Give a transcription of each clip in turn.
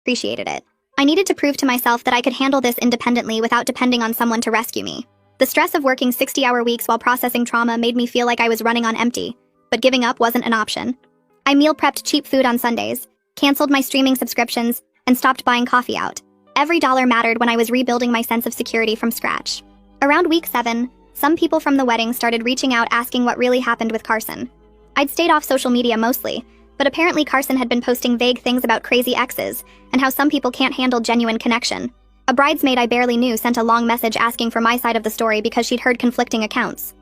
appreciated it. I needed to prove to myself that I could handle this independently without depending on someone to rescue me. The stress of working 60-hour weeks while processing trauma made me feel like I was running on empty, but giving up wasn't an option. I meal prepped cheap food on Sundays, canceled my streaming subscriptions, and stopped buying coffee out. Every dollar mattered when I was rebuilding my sense of security from scratch. Around week 7, some people from the wedding started reaching out asking what really happened with Carson. I'd stayed off social media mostly, but apparently Carson had been posting vague things about crazy exes and how some people can't handle genuine connection. A bridesmaid I barely knew sent a long message asking for my side of the story because she'd heard conflicting accounts.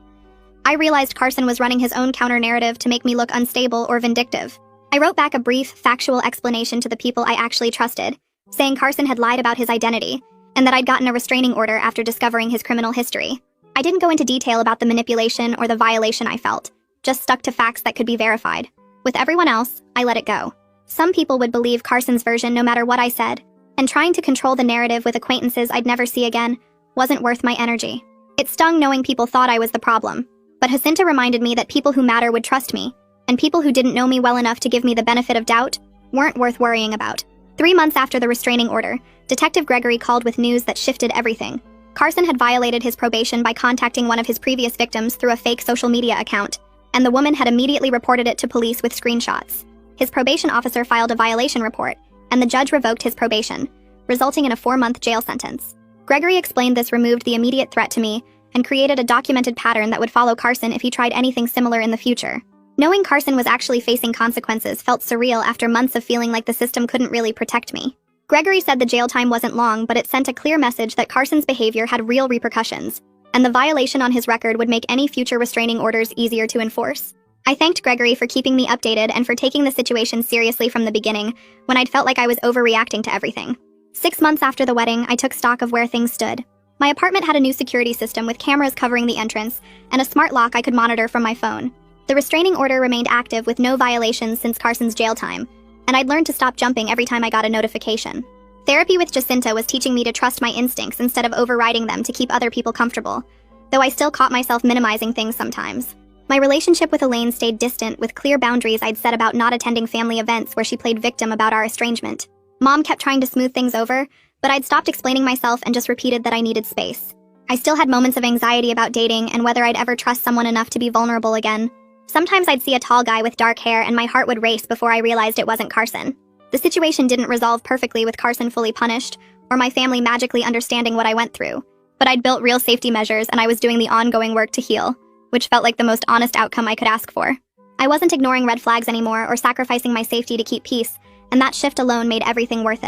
I realized Carson was running his own counter-narrative to make me look unstable or vindictive. I wrote back a brief, factual explanation to the people I actually trusted, saying Carson had lied about his identity and that I'd gotten a restraining order after discovering his criminal history. I didn't go into detail about the manipulation or the violation I felt, just stuck to facts that could be verified. With everyone else, I let it go. Some people would believe Carson's version no matter what I said, and trying to control the narrative with acquaintances I'd never see again wasn't worth my energy. It stung knowing people thought I was the problem, but Jacinta reminded me that people who matter would trust me, and people who didn't know me well enough to give me the benefit of doubt weren't worth worrying about. 3 months after the restraining order, Detective Gregory called with news that shifted everything. Carson had violated his probation by contacting one of his previous victims through a fake social media account, and the woman had immediately reported it to police with screenshots. His probation officer filed a violation report, and the judge revoked his probation, resulting in a 4-month jail sentence. Gregory explained this removed the immediate threat to me and created a documented pattern that would follow Carson if he tried anything similar in the future. Knowing Carson was actually facing consequences felt surreal after months of feeling like the system couldn't really protect me. Gregory said the jail time wasn't long, but it sent a clear message that Carson's behavior had real repercussions, and the violation on his record would make any future restraining orders easier to enforce. I thanked Gregory for keeping me updated and for taking the situation seriously from the beginning, when I'd felt like I was overreacting to everything. 6 months after the wedding, I took stock of where things stood. My apartment had a new security system with cameras covering the entrance and a smart lock I could monitor from my phone. The restraining order remained active with no violations since Carson's jail time, and I'd learned to stop jumping every time I got a notification. Therapy with Jacinta was teaching me to trust my instincts instead of overriding them to keep other people comfortable, though I still caught myself minimizing things sometimes. My relationship with Elaine stayed distant with clear boundaries I'd set about not attending family events where she played victim about our estrangement. Mom kept trying to smooth things over, but I'd stopped explaining myself and just repeated that I needed space. I still had moments of anxiety about dating and whether I'd ever trust someone enough to be vulnerable again. Sometimes I'd see a tall guy with dark hair and my heart would race before I realized it wasn't Carson. The situation didn't resolve perfectly with Carson fully punished, or my family magically understanding what I went through, but I'd built real safety measures and I was doing the ongoing work to heal, which felt like the most honest outcome I could ask for. I wasn't ignoring red flags anymore or sacrificing my safety to keep peace, and that shift alone made everything worth it.